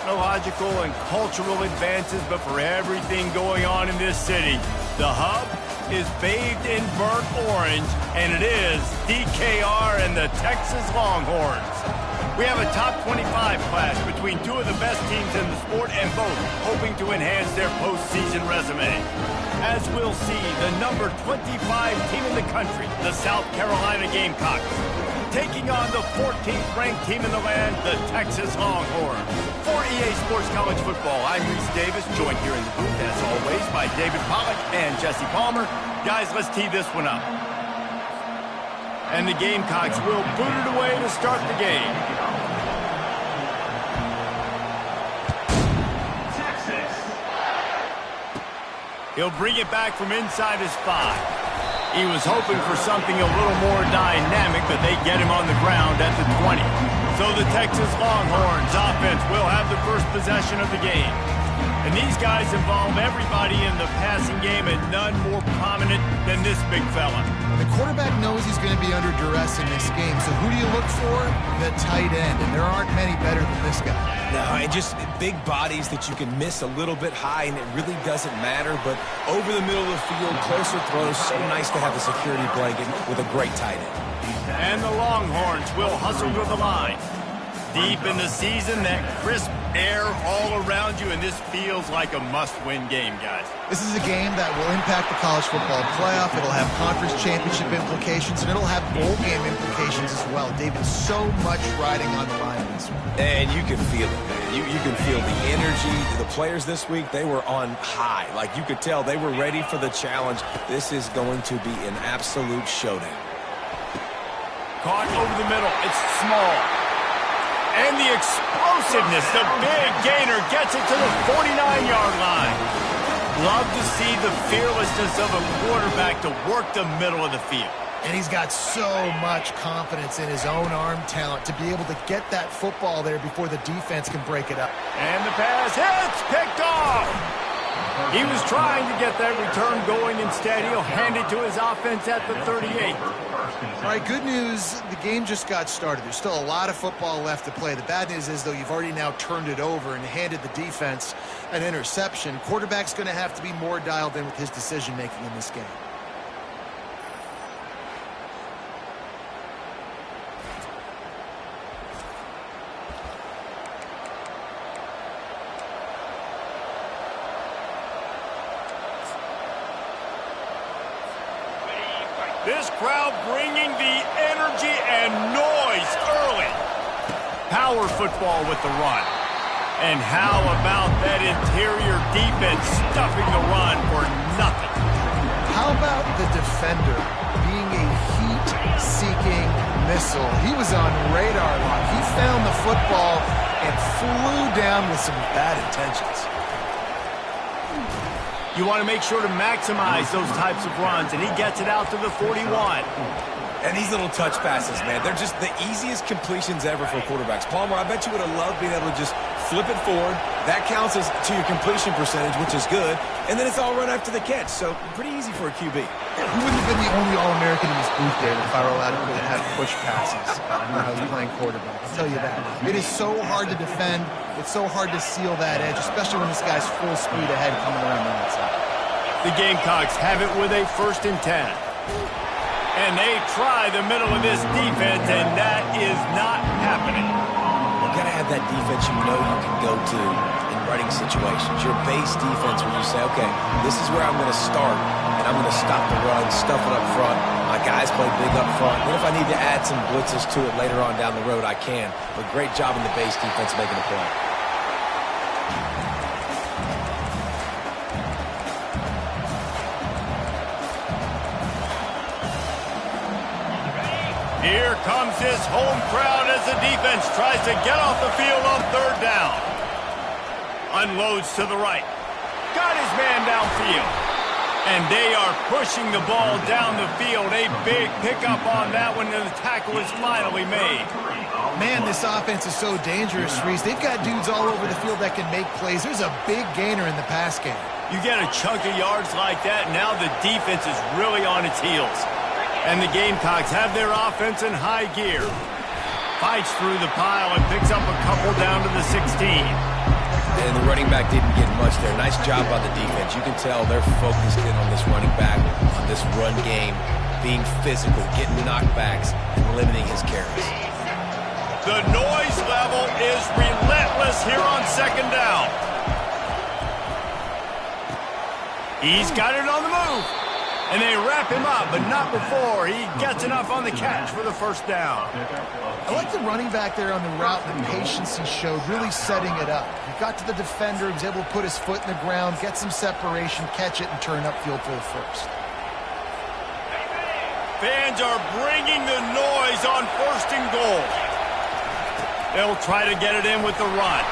technological and cultural advances, but for everything going on in this city, the hub is bathed in burnt orange, and it is DKR and the Texas Longhorns. We have a top 25 clash between two of the best teams in the sport, and both hoping to enhance their postseason resume. As we'll see, the number 25 team in the country, the South Carolina Gamecocks, taking on the 14th ranked team in the land, the Texas Longhorns. For EA Sports College Football, I'm Reese Davis, joined here in the booth, as always, by David Pollack and Jesse Palmer. Guys, let's tee this one up. And the Gamecocks will boot it away to start the game. He'll bring it back from inside his 5. He was hoping for something a little more dynamic, but they get him on the ground at the 20. So the Texas Longhorns offense will have the first possession of the game. And these guys involve everybody in the passing game, and none more prominent than this big fella. The quarterback knows he's going to be under duress in this game, so who do you look for? The tight end, and there aren't many better than this guy. No, and just big bodies that you can miss a little bit high, and it really doesn't matter, but over the middle of the field, closer throws, so nice to have a security blanket with a great tight end. And the Longhorns will hustle to the line. Deep in the season, that crisp air all around you, and this feels like a must-win game, guys. This is a game that will impact the college football playoff. It'll have conference championship implications, and it'll have bowl game implications as well. David, so much riding on the line in this one. And you can feel it, man. You can feel the energy. The players this week, they were on high. Like, you could tell they were ready for the challenge. This is going to be an absolute showdown. Caught over the middle. It's small. And the explosiveness, the big gainer gets it to the 49-yard line. Love to see the fearlessness of a quarterback to work the middle of the field. And he's got so much confidence in his own arm talent to be able to get that football there before the defense can break it up. And the pass hits, picked off. He was trying to get that return going. Instead, he'll hand it to his offense at the 38. All right, good news, the game just got started. There's still a lot of football left to play. The bad news is, though, you've already now turned it over and handed the defense an interception. Quarterback's going to have to be more dialed in with his decision-making in this game. This crowd bringing the energy and noise early. Power football with the run. And how about that interior defense stuffing the run for nothing? How about the defender being a heat-seeking missile? He was on radar lock. He found the football and flew down with some bad intentions. You want to make sure to maximize those types of runs, and he gets it out to the 41. And these little touch passes, man, they're just the easiest completions ever for quarterbacks. Palmer, I bet you would have loved being able to just flip it forward. That counts as to your completion percentage, which is good. And then it's all run after the catch, so pretty easy for a QB. He wouldn't have been the only All-American in this booth there if I were allowed to have push passes. When I was playing quarterback, I'll tell you that. It is so hard to defend. It's so hard to seal that edge, especially when this guy's full speed ahead coming around the outside. The Gamecocks have it with a 1st and 10. And they try the middle of this defense, and that is not happening. You got to have that defense you know you can go to in running situations. Your base defense where you say, okay, this is where I'm going to start, and I'm going to stop the run, stuff it up front. My guys play big up front. Then if I need to add some blitzes to it later on down the road, I can. But great job in the base defense making the play. Here comes his home crowd as the defense tries to get off the field on 3rd down. Unloads to the right. Got his man downfield. And they are pushing the ball down the field. A big pickup on that one, and the tackle is finally made. Man, this offense is so dangerous, Reese. They've got dudes all over the field that can make plays. There's a big gainer in the pass game. You get a chunk of yards like that, now the defense is really on its heels. And the Gamecocks have their offense in high gear. Fights through the pile and picks up a couple down to the 16. And the running back didn't get much there. Nice job by the defense. You can tell they're focused in on this running back, on this run game, being physical, getting knockbacks, and limiting his carries. The noise level is relentless here on second down. He's got it on the move. And they wrap him up, but not before he gets enough on the catch for the first down. I like the running back there on the route, the patience he showed, really setting it up. He got to the defender, he was able to put his foot in the ground, get some separation, catch it, and turn upfield for the first. Fans are bringing the noise on first and goal. They'll try to get it in with the run.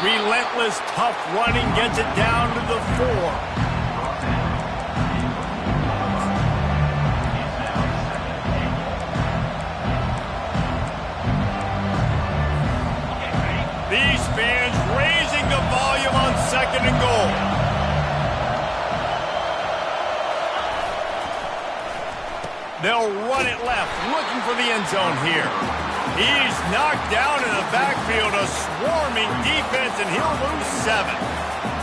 Relentless, tough running gets it down to the 4. These fans raising the volume on second and goal. They'll run it left, looking for the end zone here. He's knocked down in the backfield, a swarming defense, and he'll lose 7.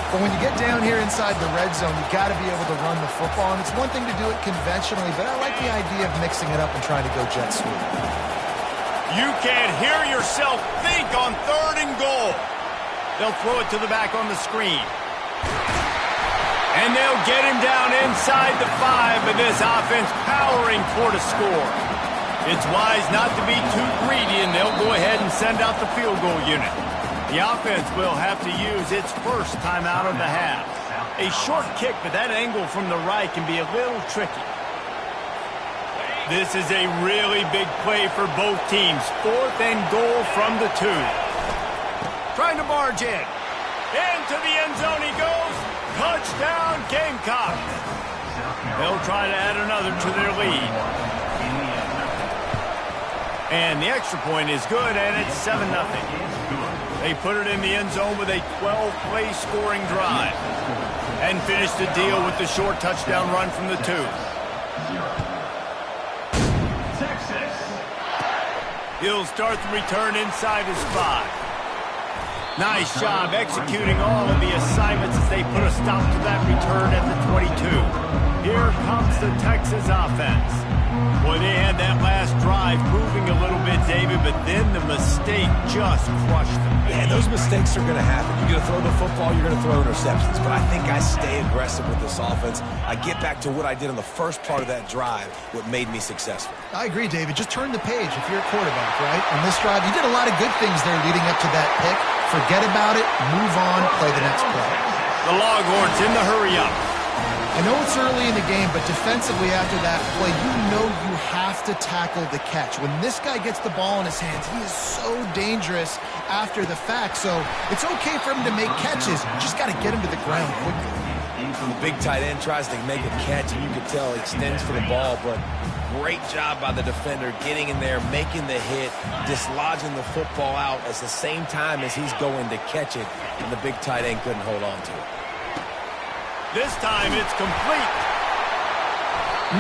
But when you get down here inside the red zone, you've got to be able to run the football. And it's one thing to do it conventionally, but I like the idea of mixing it up and trying to go jet sweep. You can't hear yourself think on third and goal. They'll throw it to the back on the screen. And they'll get him down inside the 5, but this offense powering toward a score. It's wise not to be too greedy, and they'll go ahead and send out the field goal unit. The offense will have to use its first timeout of the half. A short kick, but that angle from the right can be a little tricky. This is a really big play for both teams. 4th and goal from the 2. Trying to barge in. Into the end zone he goes. Touchdown, Gamecocks. They'll try to add another to their lead. And the extra point is good, and it's 7-0. They put it in the end zone with a 12-play scoring drive. And finish the deal with the short touchdown run from the 2. He'll start the return inside his 5. Nice job executing all of the assignments as they put a stop to that return at the 22. Here comes the Texas offense. Boy, they had that last drive moving a little bit, David, but then the mistake just crushed them. Yeah, those mistakes are going to happen. You're going to throw the football, you're going to throw interceptions. But I think I stay aggressive with this offense. I get back to what I did on the first part of that drive, what made me successful. I agree, David. Just turn the page if you're a quarterback, right? On this drive, you did a lot of good things there leading up to that pick. Forget about it, move on, play the next play. The Longhorns in the hurry-up. I know it's early in the game, but defensively after that play, you know you have to tackle the catch. When this guy gets the ball in his hands, he is so dangerous after the fact. So it's okay for him to make catches. You just got to get him to the ground quickly. The big tight end tries to make a catch, and you can tell he extends for the ball, but great job by the defender getting in there, making the hit, dislodging the football out at the same time as he's going to catch it, and the big tight end couldn't hold on to it. This time it's complete.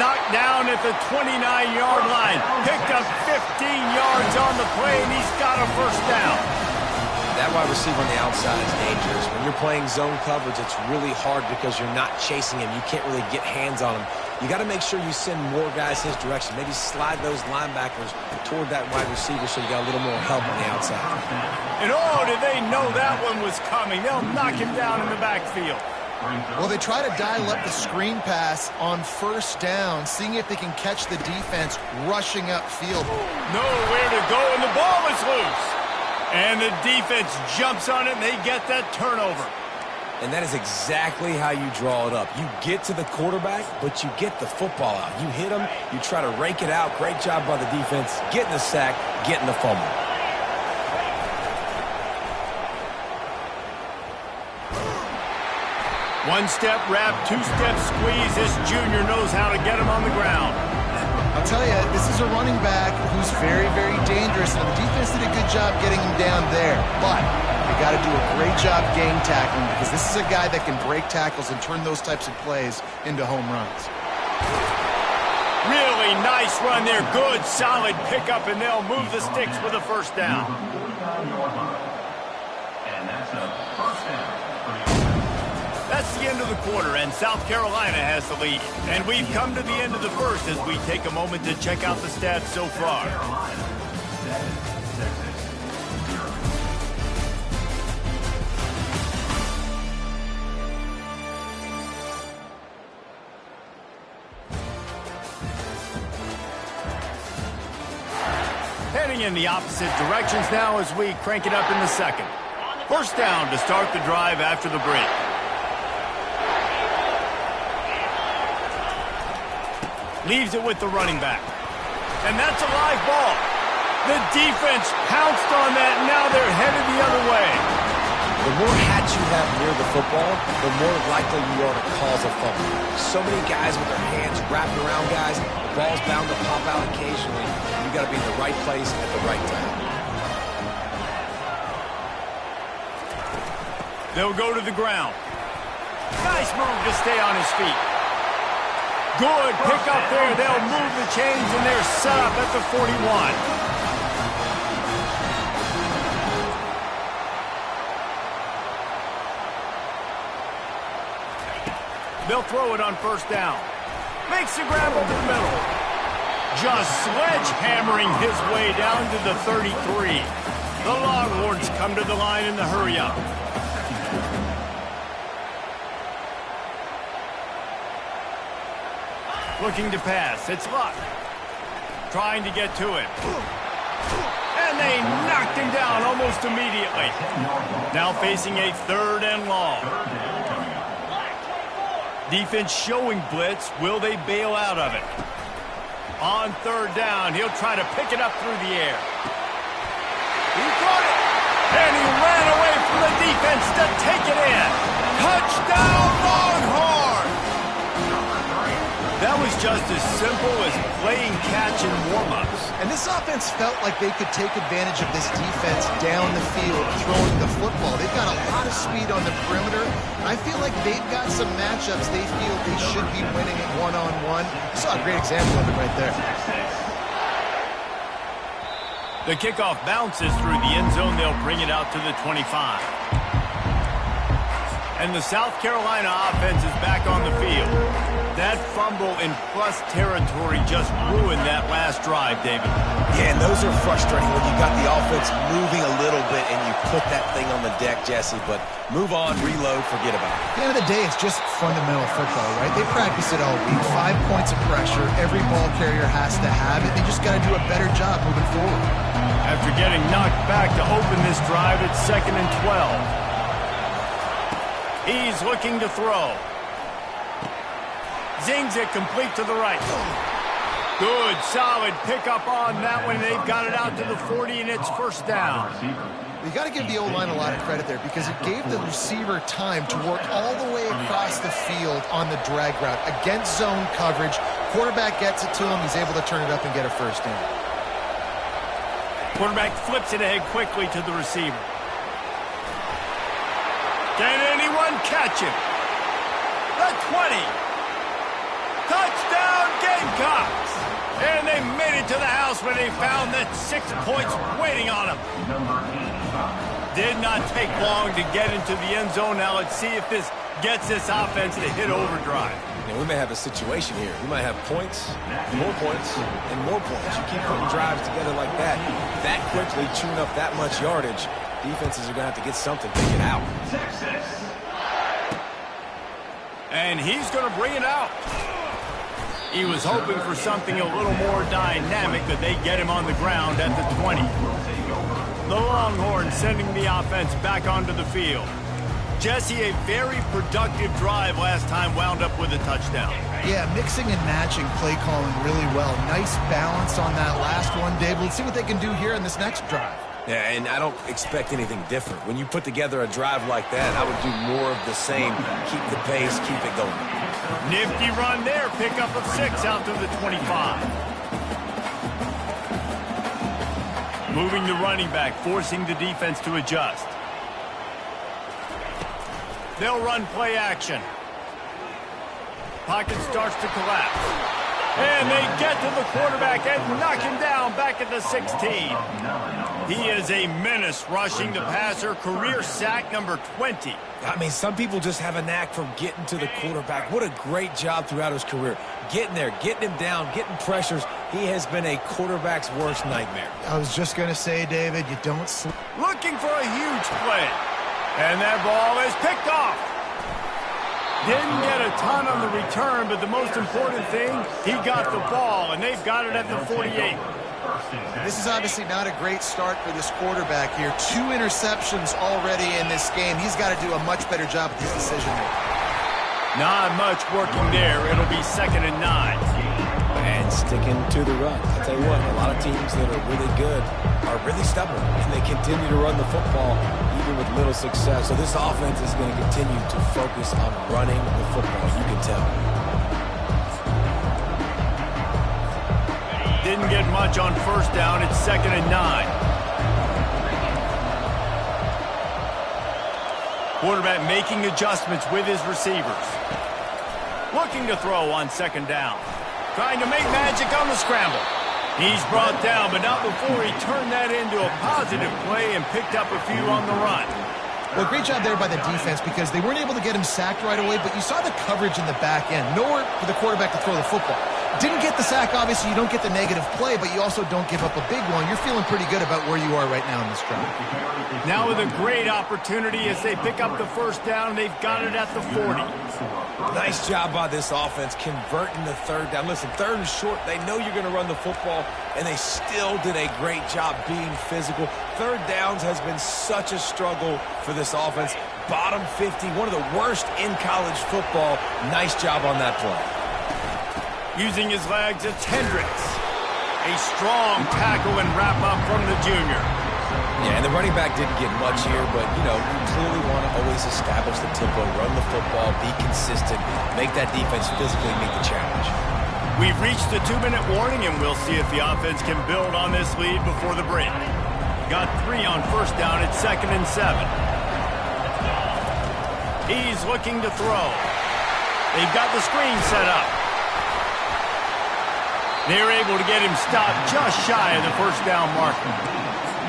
Knocked down at the 29-yard line. Picked up 15 yards on the play, and he's got a first down. That wide receiver on the outside is dangerous. When you're playing zone coverage, it's really hard because you're not chasing him. You can't really get hands on him. You got to make sure you send more guys his direction. Maybe slide those linebackers toward that wide receiver so you got a little more help on the outside. And oh, did they know that one was coming. They'll knock him down in the backfield. Well, they try to dial up the screen pass on first down, seeing if they can catch the defense rushing upfield. Nowhere to go, and the ball is loose. And the defense jumps on it, and they get that turnover. And that is exactly how you draw it up. You get to the quarterback, but you get the football out. You hit him, you try to rake it out. Great job by the defense, getting the sack, getting the fumble. One-step wrap, two-step squeeze. This junior knows how to get him on the ground. I'll tell you, this is a running back who's very, very dangerous. And the defense did a good job getting him down there. But they got to do a great job game tackling because this is a guy that can break tackles and turn those types of plays into home runs. Really nice run there. Good, solid pickup, and they'll move the sticks for the first down. And that's a first down. That's the end of the quarter, and South Carolina has the lead. And we've come to the end of the first as we take a moment to check out the stats so far. Heading in the opposite directions now as we crank it up in the second. First down to start the drive after the break. Leaves it with the running back. And that's a live ball. The defense pounced on that, and now they're headed the other way. The more hats you have near the football, the more likely you are to cause a fumble. So many guys with their hands wrapped around guys, the ball's bound to pop out occasionally. You got to be in the right place at the right time. They'll go to the ground. Nice move to stay on his feet. Good pick up there. They'll move the chains, and they're set up at the 41. They'll throw it on first down. Makes the grab over the middle. Just sledgehammering his way down to the 33. The Longhorns come to the line in the hurry-up. Looking to pass. It's Luck. Trying to get to him. And they knocked him down almost immediately. Now facing a third and long. Defense showing blitz. Will they bail out of it? On third down, he'll try to pick it up through the air. He caught it. And he ran away from the defense to take it in. Touchdown, Longhorns! That was just as simple as playing catch in warm-ups. And this offense felt like they could take advantage of this defense down the field, throwing the football. They've got a lot of speed on the perimeter. I feel like they've got some matchups they feel they should be winning at one-on-one. You saw a great example of it right there. The kickoff bounces through the end zone. They'll bring it out to the 25. And the South Carolina offense is back on the field. That fumble in plus territory just ruined that last drive, David. Yeah, and those are frustrating when you got the offense moving a little bit and you put that thing on the deck, Jesse. But move on, reload, forget about it. At the end of the day, it's just fundamental football, right? They practice it all week. 5 points of pressure. Every ball carrier has to have it. They just got to do a better job moving forward. After getting knocked back to open this drive, it's 2nd and 12. He's looking to throw. Zings it complete to the right. Good, solid pickup on that one. They've got it out to the 40, and it's first down. You got to give the O-line a lot of credit there because it gave the receiver time to work all the way across the field on the drag route against zone coverage. Quarterback gets it to him. He's able to turn it up and get a first down. Quarterback flips it ahead quickly to the receiver. Can anyone catch him? The 20. Touchdown, Gamecocks! And they made it to the house when they found that 6 points waiting on them. Did not take long to get into the end zone. Now let's see if this gets this offense to hit overdrive. Now, we may have a situation here. We might have points, and more points. You keep putting drives together like that quickly, chewing up that much yardage, defenses are going to have to get something to get out. And he's going to bring it out. He was hoping for something a little more dynamic, that they get him on the ground at the 20. The Longhorns sending the offense back onto the field. Jesse, a very productive drive last time, wound up with a touchdown. Yeah, mixing and matching play calling really well. Nice balance on that last one, Dave. Let's see what they can do here in this next drive. Yeah, and I don't expect anything different. When you put together a drive like that, I would do more of the same. Keep the pace, keep it going. Nifty run there. Pickup of 6 out to the 25. Moving the running back, forcing the defense to adjust. They'll run play action. Pocket starts to collapse. And they get to the quarterback and knock him down back at the 16. He is a menace rushing the passer, career sack number 20. I mean, some people just have a knack for getting to the quarterback. What a great job throughout his career. Getting there, getting him down, getting pressures. He has been a quarterback's worst nightmare. I was just going to say, David, you don't sleep. Looking for a huge play. And that ball is picked off. Didn't get a ton on the return, but the most important thing, he got the ball, and they've got it at the 48. This is obviously not a great start for this quarterback here. 2 interceptions already in this game. He's got to do a much better job with his decision-making. Not much working there. It'll be 2nd and 9. And sticking to the run. I'll tell you what, a lot of teams that are really good are really stubborn, and they continue to run the football even with little success. So this offense is going to continue to focus on running the football. You can tell. Didn't get much on 1st down. It's 2nd and 9. Quarterback making adjustments with his receivers. Looking to throw on 2nd down. Trying to make magic on the scramble. He's brought down, but not before he turned that into a positive play and picked up a few on the run. Well, great job there by the defense because they weren't able to get him sacked right away, but you saw the coverage in the back end. Nowhere for the quarterback to throw the football. Didn't get the sack, obviously. You don't get the negative play, but you also don't give up a big one. You're feeling pretty good about where you are right now in this drive. Now with a great opportunity as they pick up the 1st down, they've got it at the 40. Nice job by this offense converting the 3rd down. Listen, 3rd and short, they know you're going to run the football, and they still did a great job being physical. 3rd downs has been such a struggle for this offense. Bottom 50, one of the worst in college football. Nice job on that play. Using his legs, it's Hendricks. A strong tackle and wrap-up from the junior. Yeah, and the running back didn't get much here, but, you know, you clearly want to always establish the tempo, run the football, be consistent, make that defense physically meet the challenge. We've reached the 2-minute warning, and we'll see if the offense can build on this lead before the break. Got 3 on 1st down at 2nd and 7. He's looking to throw. They've got the screen set up. They're able to get him stopped just shy of the 1st down marker.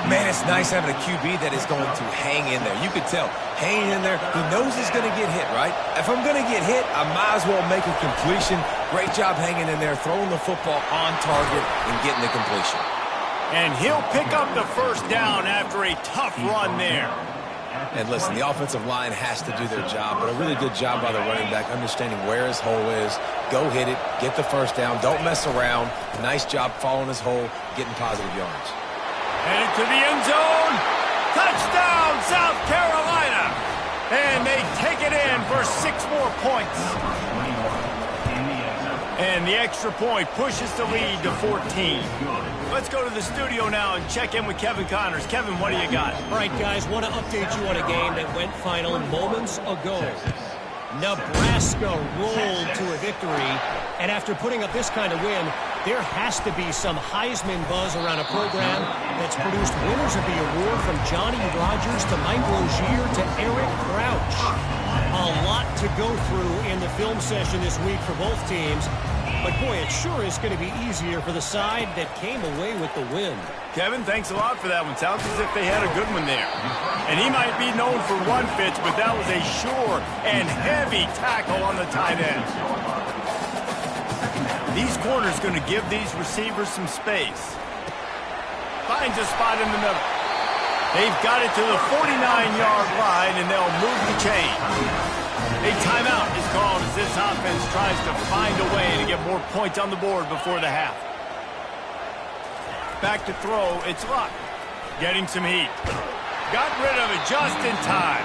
Man, it's nice having a QB that is going to hang in there. You could tell, hanging in there, he knows he's going to get hit, right? If I'm going to get hit, I might as well make a completion. Great job hanging in there, throwing the football on target and getting the completion. And he'll pick up the 1st down after a tough run there. And listen, the offensive line has to do their job, but a really good job by the running back, understanding where his hole is. Go hit it, get the 1st down, don't mess around. Nice job following his hole, getting positive yards. Headed to the end zone. Touchdown, South Carolina. And they take it in for 6 more points. And the extra point pushes the lead to 14. Let's go to the studio now and check in with Kevin Connors. Kevin, what do you got? All right, guys, want to update you on a game that went final moments ago. Nebraska rolled to a victory, and after putting up this kind of win, there has to be some Heisman buzz around a program that's produced winners of the award from Johnny Rodgers to Mike Rozier to Eric Crouch. A lot to go through in the film session this week for both teams, but boy, it sure is going to be easier for the side that came away with the win. Kevin, thanks a lot for that one. Sounds as if they had a good one there. And he might be known for run fits, but that was a sure and heavy tackle on the tight end. These corners going to give these receivers some space. Finds a spot in the middle. They've got it to the 49-yard line, and they'll move the chain. A timeout is called as this offense tries to find a way to get more points on the board before the half. Back to throw, it's Luck. Getting some heat. Got rid of it just in time.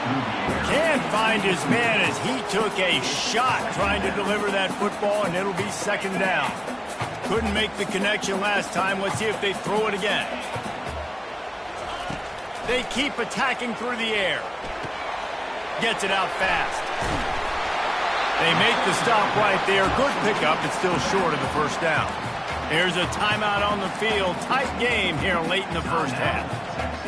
Can't find his man as he took a shot trying to deliver that football, and it'll be 2nd down. Couldn't make the connection last time. Let's see if they throw it again. They keep attacking through the air. Gets it out fast. They make the stop right there. Good pickup. It's still short of the 1st down. Here's a timeout on the field. Tight game here late in the 1st half.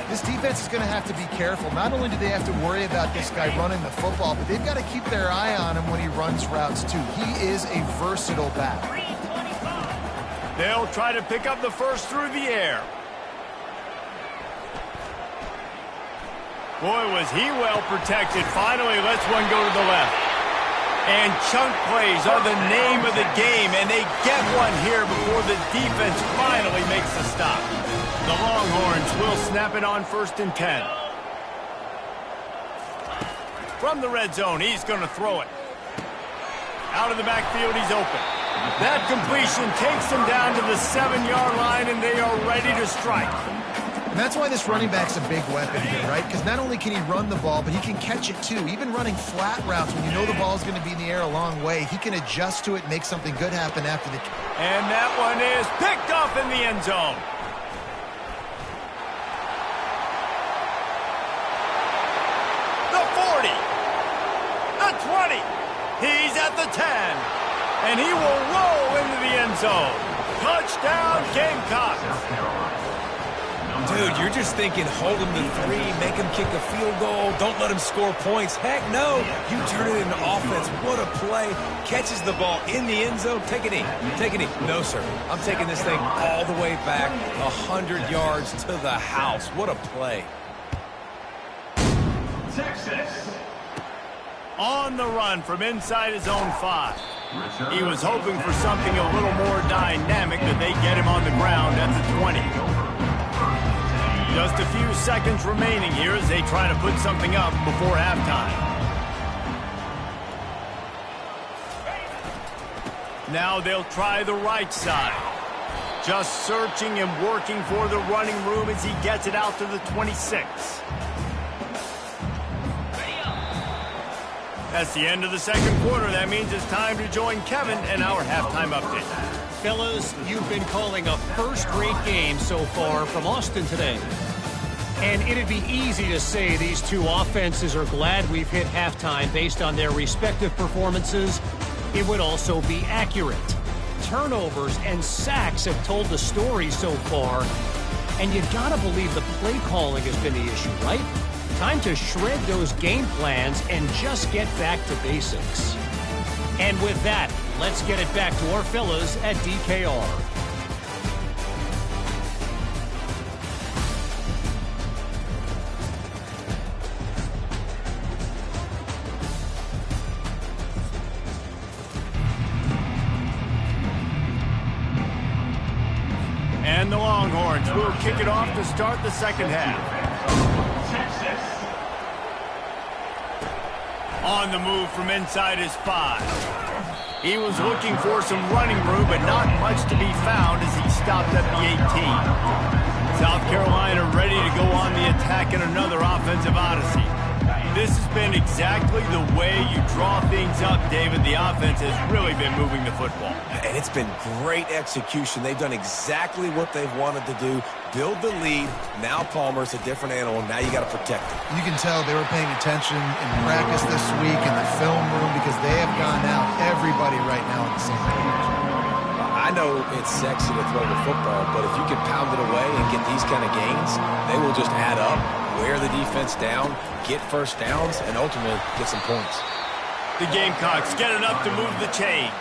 This defense is going to have to be careful. Not only do they have to worry about this guy running the football, but they've got to keep their eye on him when he runs routes too. He is a versatile back. They'll try to pick up the first through the air. Boy, was he well protected. Finally lets one go to the left. And chunk plays are the name of the game, and they get one here before the defense finally makes the stop. The Longhorns will snap it on 1st and 10. From the red zone, he's going to throw it. Out of the backfield, he's open. That completion takes him down to the 7-yard line, and they are ready to strike. And that's why this running back's a big weapon here, right? Because not only can he run the ball, but he can catch it too. Even running flat routes when you know the ball's going to be in the air a long way, he can adjust to it and make something good happen after the... And that one is picked off in the end zone. The 40. The 20. He's at the 10. And he will roll into the end zone. Touchdown, Gamecocks. Dude, you're just thinking hold him to 3, make him kick a field goal, don't let him score points. Heck no, you turn it into offense. What a play. Catches the ball in the end zone. Take a knee. Take a knee. No, sir. I'm taking this thing all the way back 100 yards to the house. What a play. Texas. On the run from inside his own 5. He was hoping for something a little more dynamic, but they get him on the ground at the 20. Just a few seconds remaining here as they try to put something up before halftime. Now they'll try the right side. Just searching and working for the running room as he gets it out to the 26. That's the end of the second quarter. That means it's time to join Kevin in our halftime update. Fellas, you've been calling a first-rate game so far from Austin today. And it'd be easy to say these two offenses are glad we've hit halftime based on their respective performances. It would also be accurate. Turnovers and sacks have told the story so far. And you gotta believe the play calling has been the issue, right? Time to shred those game plans and just get back to basics. And with that, let's get it back to our fellas at DKR. And the Longhorns will kick it off to start the second half. On the move from inside his 5. He was looking for some running room, but not much to be found as he stopped at the 18. South Carolina ready to go on the attack in another offensive odyssey. This has been exactly the way you draw things up, David. The offense has really been moving the football. And it's been great execution. They've done exactly what they've wanted to do. Build the lead. Now Palmer's a different animal. Now you got to protect him. You can tell they were paying attention in practice this week in the film room because they have gone out everybody right now on the same page. I know it's sexy to throw the football, but if you can pound it away and get these kind of gains, they will just add up, wear the defense down, get first downs, and ultimately get some points. The Gamecocks get it up to move the chains.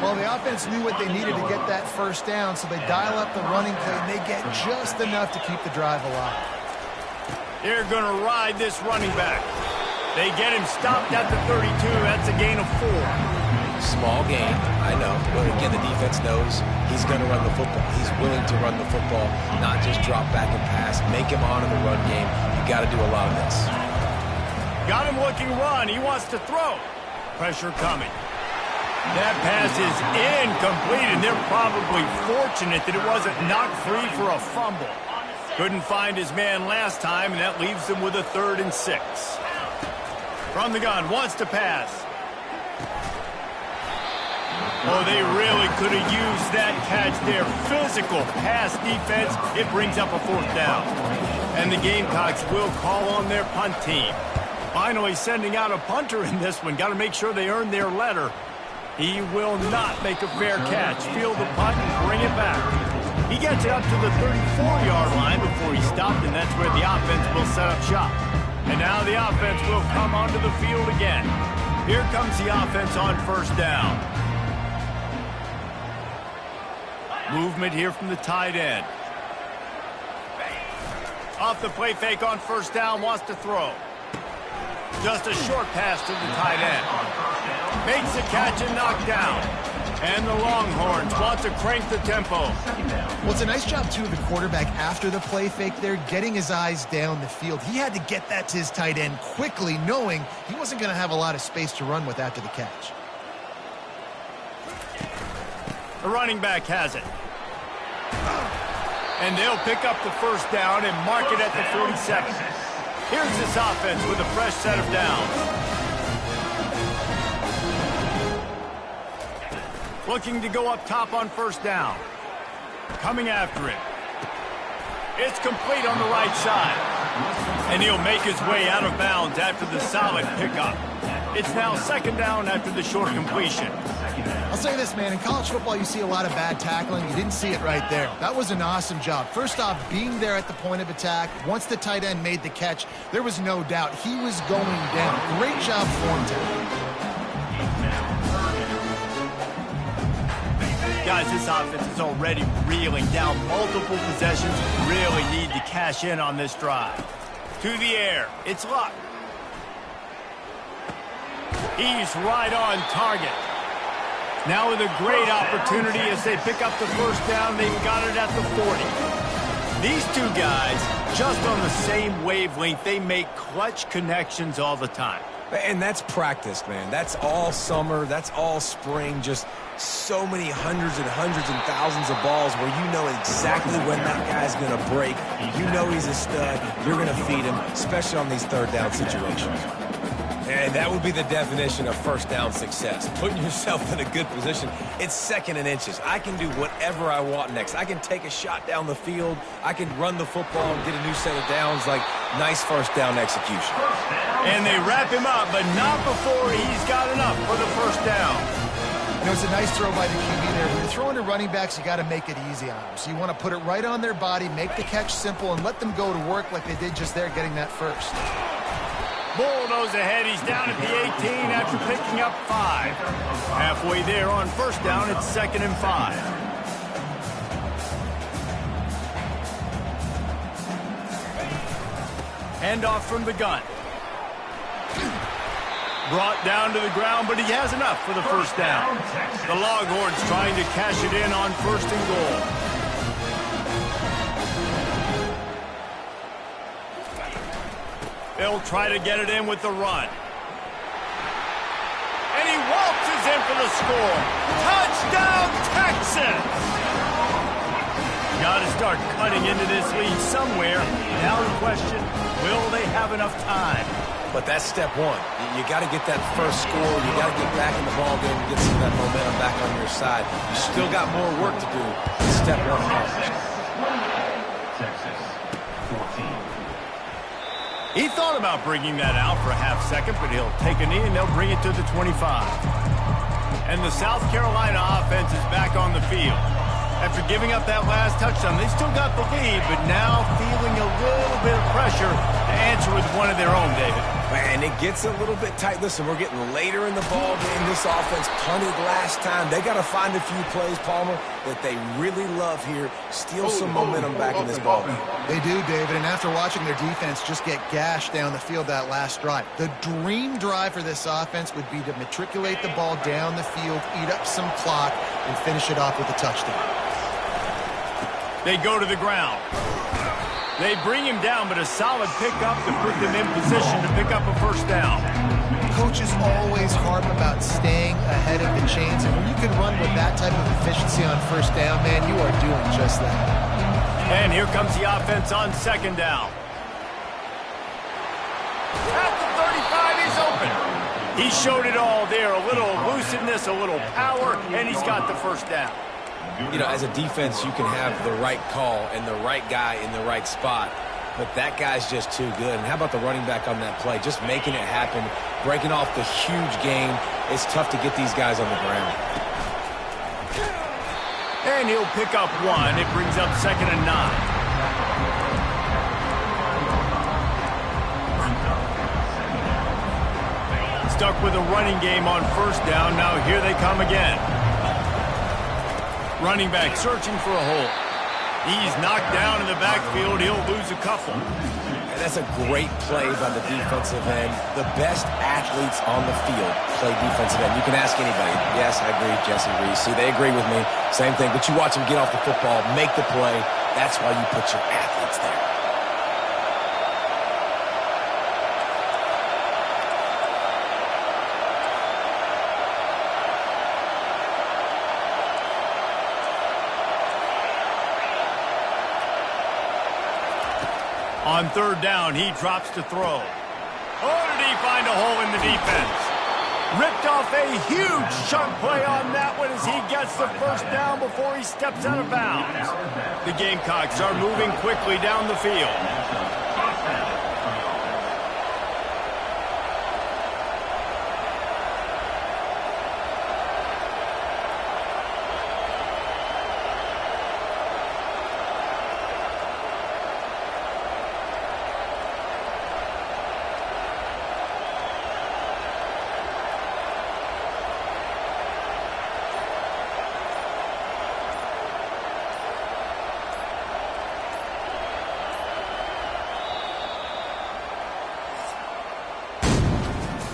Well, the offense knew what they needed to get that first down, so they dial up the running play, and they get just enough to keep the drive alive. They're going to ride this running back. They get him stopped at the 32. That's a gain of 4. Small gain, I know. But again, the defense knows he's going to run the football. He's willing to run the football, not just drop back and pass. Make him honor the run game. You got to do a lot of this. Got him looking run. He wants to throw. Pressure coming. That pass is incomplete, and they're probably fortunate that it wasn't knocked free for a fumble. Couldn't find his man last time, and that leaves them with a 3rd and 6. From the gun, wants to pass. Oh, they really could have used that catch there. Physical pass defense. It brings up a 4th down. And the Gamecocks will call on their punt team. Finally sending out a punter in this one. Got to make sure they earn their letter. He will not make a fair catch. Field the punt and bring it back. He gets it up to the 34-yard line before he stopped, and that's where the offense will set up shop. And now the offense will come onto the field again. Here comes the offense on 1st down. Movement here from the tight end. Off the play fake on first down, wants to throw. Just a short pass to the tight end. Makes the catch and knocked down. And the Longhorns want to crank the tempo. Well, it's a nice job, too, of the quarterback after the play fake there, getting his eyes down the field. He had to get that to his tight end quickly, knowing he wasn't going to have a lot of space to run with after the catch. The running back has it. And they'll pick up the first down and mark it at the 47. Here's this offense with a fresh set of downs. Looking to go up top on first down. Coming after it. It's complete on the right side. And he'll make his way out of bounds after the solid pickup. It's now second down after the short completion. I'll say this, man. In college football, you see a lot of bad tackling. You didn't see it right there. That was an awesome job. First off, being there at the point of attack. Once the tight end made the catch, there was no doubt he was going down. Great job form tackling. Guys, this offense is already reeling down multiple possessions. Really need to cash in on this drive. To the air. It's Luck. He's right on target. Now with a great opportunity as they pick up the first down. They've got it at the 40. These two guys, just on the same wavelength, they make clutch connections all the time. And that's practice, man. That's all summer. That's all spring. Just so many hundreds and thousands of balls where you know exactly when that guy's going to break. You know he's a stud. You're going to feed him, especially on these third down situations. And that would be the definition of first down success. Putting yourself in a good position. It's second and inches. I can do whatever I want next. I can take a shot down the field. I can run the football and get a new set of downs. Like, nice first down execution. And they wrap him up, but not before he's got enough for the first down. You know, it's a nice throw by the QB there. When you're throwing to running backs, you got to make it easy on them. So you want to put it right on their body, make the catch simple, and let them go to work like they did just there, getting that first. Bulldoze ahead. He's down at the 18 after picking up 5. Halfway there on first down, it's 2nd and 5. Handoff from the gun. Brought down to the ground, but he has enough for the first down. The Longhorns trying to cash it in on 1st and goal. They'll try to get it in with the run. And he waltzes in for the score. Touchdown, Texas! Got to start cutting into this lead somewhere. Now the question, will they have enough time? But that's step one. You got to get that first score. You got to get back in the ball game and get some of that momentum back on your side. You still got more work to do. Step one accomplished. Texas, 14. He thought about bringing that out for a half second, but he'll take a knee and they'll bring it to the 25. And the South Carolina offense is back on the field. After giving up that last touchdown, they still got the lead, but now feeling a little bit of pressure to answer with one of their own, David. Man, it gets a little bit tight. Listen, we're getting later in the ball game. This offense punted last time. They got to find a few plays, Palmer, that they really love here. Steal some momentum back in this ball game. They do, David, and after watching their defense just get gashed down the field that last drive, the dream drive for this offense would be to matriculate the ball down the field, eat up some clock, and finish it off with a touchdown. They go to the ground. They bring him down, but a solid pickup to put them in position to pick up a first down. Coaches always harp about staying ahead of the chains, and when you can run with that type of efficiency on first down, man, you are doing just that. And here comes the offense on 2nd down. At the 35, he's open. He showed it all there, a little elusiveness, a little power, and he's got the first down. You know, as a defense, you can have the right call and the right guy in the right spot, but that guy's just too good. And how about the running back on that play? Just making it happen, breaking off the huge game. It's tough to get these guys on the ground. And he'll pick up 1. It brings up 2nd and 9. Stuck with a running game on first down. Now here they come again. Running back searching for a hole. He's knocked down in the backfield. He'll lose a couple. And that's a great play by the defensive end. The best athletes on the field play defensive end. You can ask anybody. Yes, I agree, Jesse Reese. See, they agree with me. Same thing. But you watch them get off the football, make the play. That's why you put your athletes there. On third down, he drops to throw. Oh, did he find a hole in the defense? Ripped off a huge chunk play on that one as he gets the first down before he steps out of bounds. The Gamecocks are moving quickly down the field.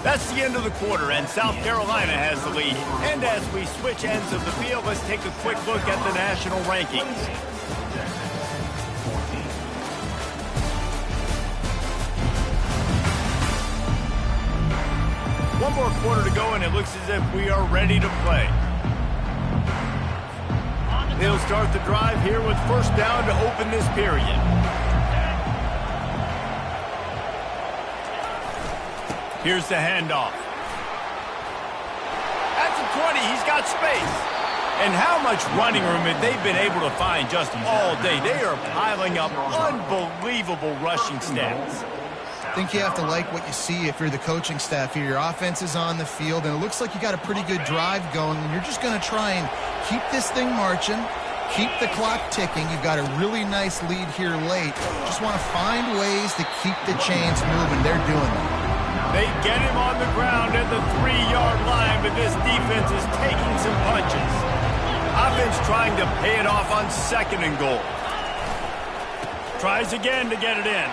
That's the end of the quarter, and South Carolina has the lead. And as we switch ends of the field, let's take a quick look at the national rankings. One more quarter to go, and it looks as if we are ready to play. They'll start the drive here with first down to open this period. Here's the handoff. At the 20, he's got space. And how much running room have they been able to find just all day? They are piling up unbelievable rushing stats. I think you have to like what you see if you're the coaching staff here. Your offense is on the field, and it looks like you got a pretty good drive going, and you're just going to try and keep this thing marching, keep the clock ticking. You've got a really nice lead here late. Just want to find ways to keep the chains moving. They're doing that. They get him on the ground at the 3-yard line, but this defense is taking some punches. Offense trying to pay it off on second and goal. Tries again to get it in.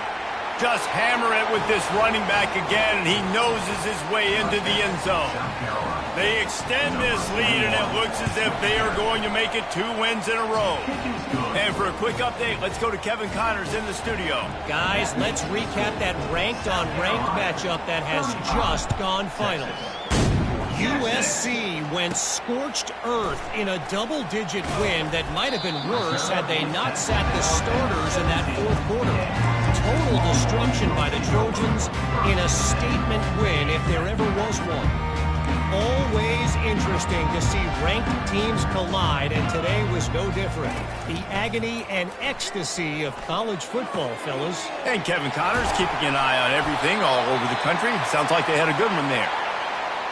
Just hammer it with this running back again, and he noses his way into the end zone. They extend this lead, and it looks as if they are going to make it 2 wins in a row. And for a quick update, let's go to Kevin Connors in the studio. Guys, let's recap that ranked-on-ranked matchup that has just gone final. USC went scorched earth in a double-digit win that might have been worse had they not sat the starters in that fourth quarter. Total destruction by the Trojans in a statement win if there ever was one. Always interesting to see ranked teams collide, and today was no different. The agony and ecstasy of college football, fellas. And Kevin Connors keeping an eye on everything all over the country. Sounds like they had a good one there.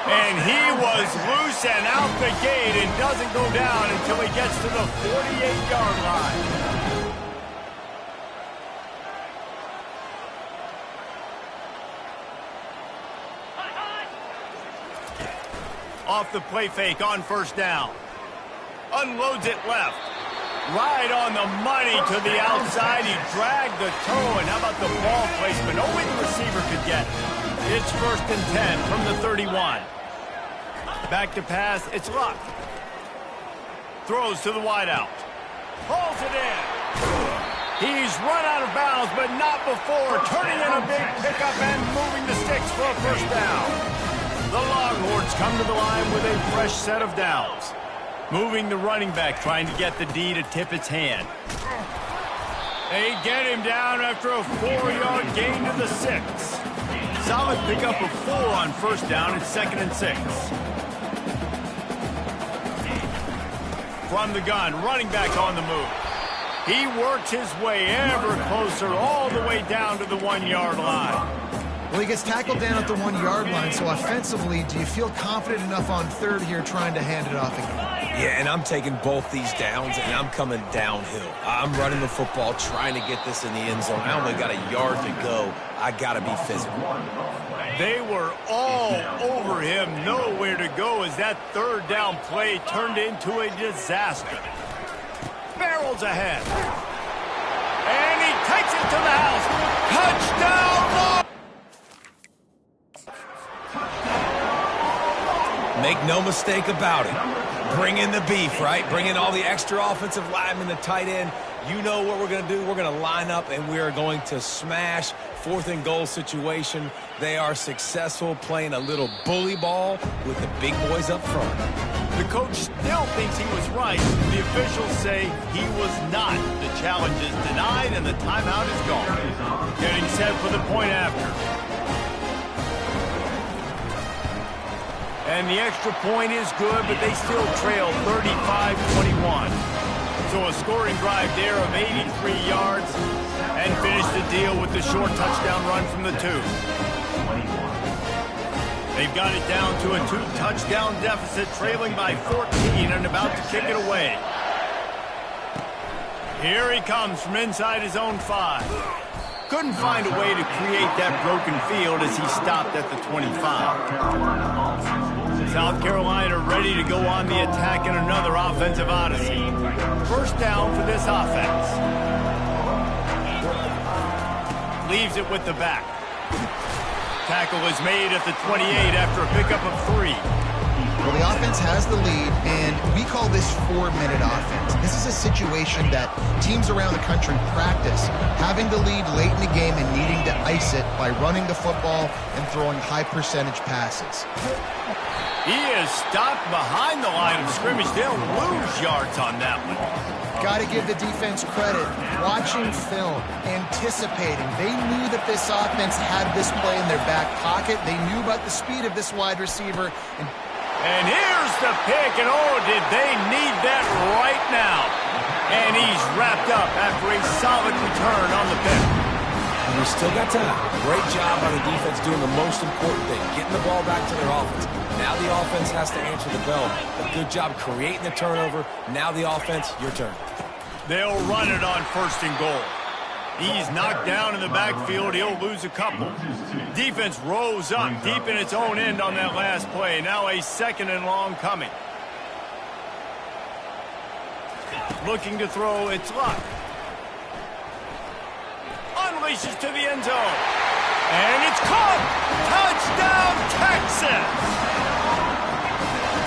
And he was loose and out the gate and doesn't go down until he gets to the 48-yard line. Off the play fake on first down. Unloads it left. Right on the money to the outside. He dragged the toe, and how about the ball placement? Only the receiver could get it. It's 1st and 10 from the 31. Back to pass. It's Luck. Throws to the wideout. Hauls it in. He's run out of bounds, but not before turning in a big pickup and moving the sticks for a first down. The Longhorns come to the line with a fresh set of downs. Moving the running back, trying to get the D to tip its hand. They get him down after a 4-yard gain to the 6. Solid pickup of 4 on first down. It's 2nd and 6. From the gun, running back on the move. He works his way ever closer all the way down to the 1-yard line. Well, he gets tackled down at the 1-yard line, so offensively, do you feel confident enough on third here trying to hand it off again? Yeah, and I'm taking both these downs, and I'm coming downhill. I'm running the football, trying to get this in the end zone. I only got a yard to go. I got to be physical. They were all over him, nowhere to go as that third down play turned into a disaster. miles ahead. And he takes it to the house. Touchdown! Make no mistake about it. Bring in the beef, right? Bring in all the extra offensive linemen, the tight end. You know what we're going to do. We're going to line up, and we are going to smash 4th and goal situation. They are successful playing a little bully ball with the big boys up front. The coach still thinks he was right. The officials say he was not. The challenge is denied, and the timeout is gone. Getting set for the point after. And the extra point is good, but they still trail 35-21. So a scoring drive there of 83 yards and finish the deal with the short touchdown run from the 2. They've got it down to a 2-touchdown deficit, trailing by 14 and about to kick it away. Here he comes from inside his own 5. Couldn't find a way to create that broken field as he stopped at the 25. South Carolina ready to go on the attack in another offensive odyssey. First down for this offense. Leaves it with the back. Tackle is made at the 28 after a pickup of 3. Well, the offense has the lead, and we call this 4-minute offense. This is a situation that teams around the country practice, having the lead late in the game and needing to ice it by running the football and throwing high-percentage passes. He is stopped behind the line of scrimmage. They'll lose yards on that one. Got to give the defense credit. Watching film, anticipating. They knew that this offense had this play in their back pocket. They knew about the speed of this wide receiver. And here's the pick, and oh, did they need that right now. And he's wrapped up after a solid return on the pick. And we still got time. Great job on the defense doing the most important thing, getting the ball back to their offense. Now the offense has to answer the bell. A good job creating the turnover. Now the offense, your turn. They'll run it on 1st and goal. He's knocked down in the backfield. He'll lose a couple. Defense rose up deep in its own end on that last play. Now a 2nd and long coming. Looking to throw, it's Luck. Unleashes to the end zone. And it's caught! Touchdown, Texas!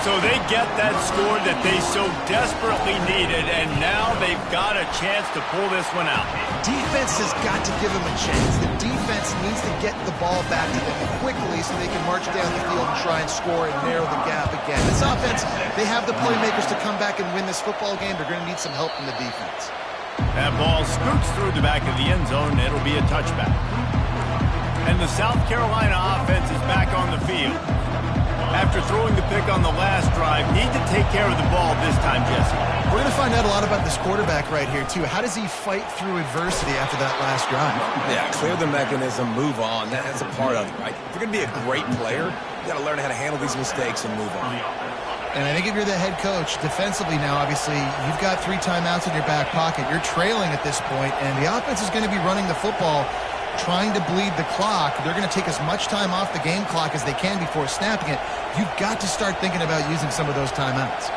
So they get that score that they so desperately needed, and now they've got a chance to pull this one out. Defense has got to give them a chance. The defense needs to get the ball back to them quickly so they can march down the field and try and score and narrow the gap again. This offense, they have the playmakers to come back and win this football game. They're going to need some help from the defense. That ball scoots through the back of the end zone. It'll be a touchback. And the South Carolina offense is back on the field. After throwing the pick on the last drive, need to take care of the ball this time, Jesse. We're going to find out a lot about this quarterback right here, too. How does he fight through adversity after that last drive? Yeah, clear the mechanism, move on. That's a part of it, right? If you're going to be a great player, you got to learn how to handle these mistakes and move on. And I think if you're the head coach, defensively now, obviously, you've got 3 timeouts in your back pocket. You're trailing at this point, and the offense is going to be running the football, trying to bleed the clock. They're going to take as much time off the game clock as they can before snapping it. You've got to start thinking about using some of those timeouts.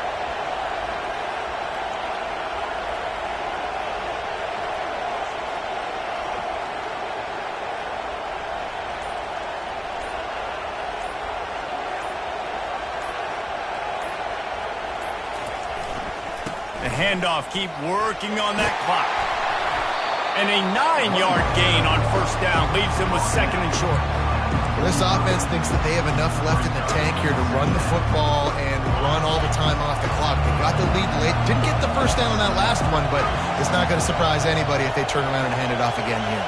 The handoff, keep working on that clock. And a 9-yard gain on 1st down leaves them with 2nd and short. Well, this offense thinks that they have enough left in the tank here to run the football and run all the time off the clock. They got the lead late. Didn't get the 1st down on that last one, but it's not going to surprise anybody if they turn around and hand it off again here.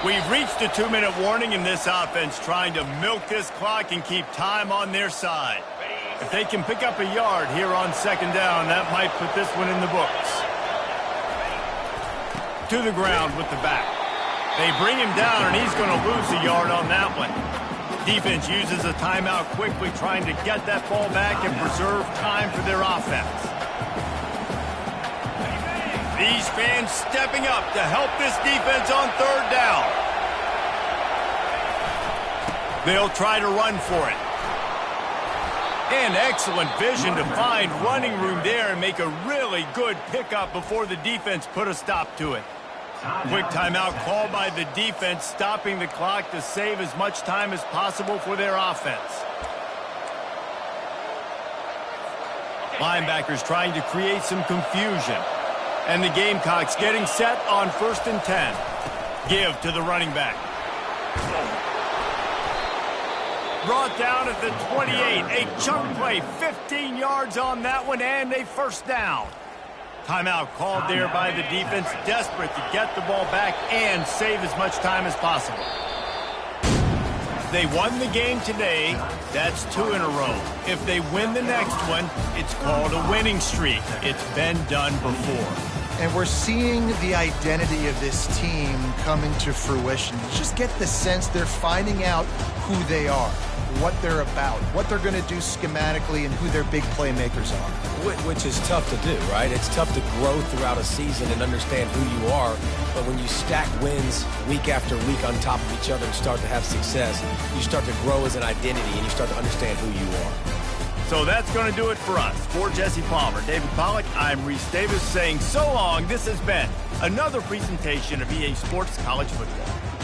We've reached a 2-minute warning in this offense, trying to milk this clock and keep time on their side. If they can pick up a yard here on 2nd down, that might put this one in the books. To the ground with the back. They bring him down, and he's going to lose a yard on that one. Defense uses a timeout quickly, trying to get that ball back and preserve time for their offense. These fans stepping up to help this defense on 3rd down. They'll try to run for it. And excellent vision to find running room there and make a really good pickup before the defense put a stop to it. Quick timeout called by the defense, stopping the clock to save as much time as possible for their offense. Linebackers trying to create some confusion. And the Gamecocks getting set on 1st and 10. Give to the running back. Brought down at the 28. A chunk play, 15 yards on that one, and a first down. Timeout called there by the defense, desperate to get the ball back and save as much time as possible. They won the game today. That's 2 in a row. If they win the next one, it's called a winning streak. It's been done before. And we're seeing the identity of this team coming to fruition. You just get the sense they're finding out who they are, what they're about, what they're going to do schematically, and who their big playmakers are. Which is tough to do, right? It's tough to grow throughout a season and understand who you are. But when you stack wins week after week on top of each other and start to have success, you start to grow as an identity and you start to understand who you are. So that's going to do it for us. For Jesse Palmer, David Pollack, I'm Reese Davis saying so long. This has been another presentation of EA Sports College Football.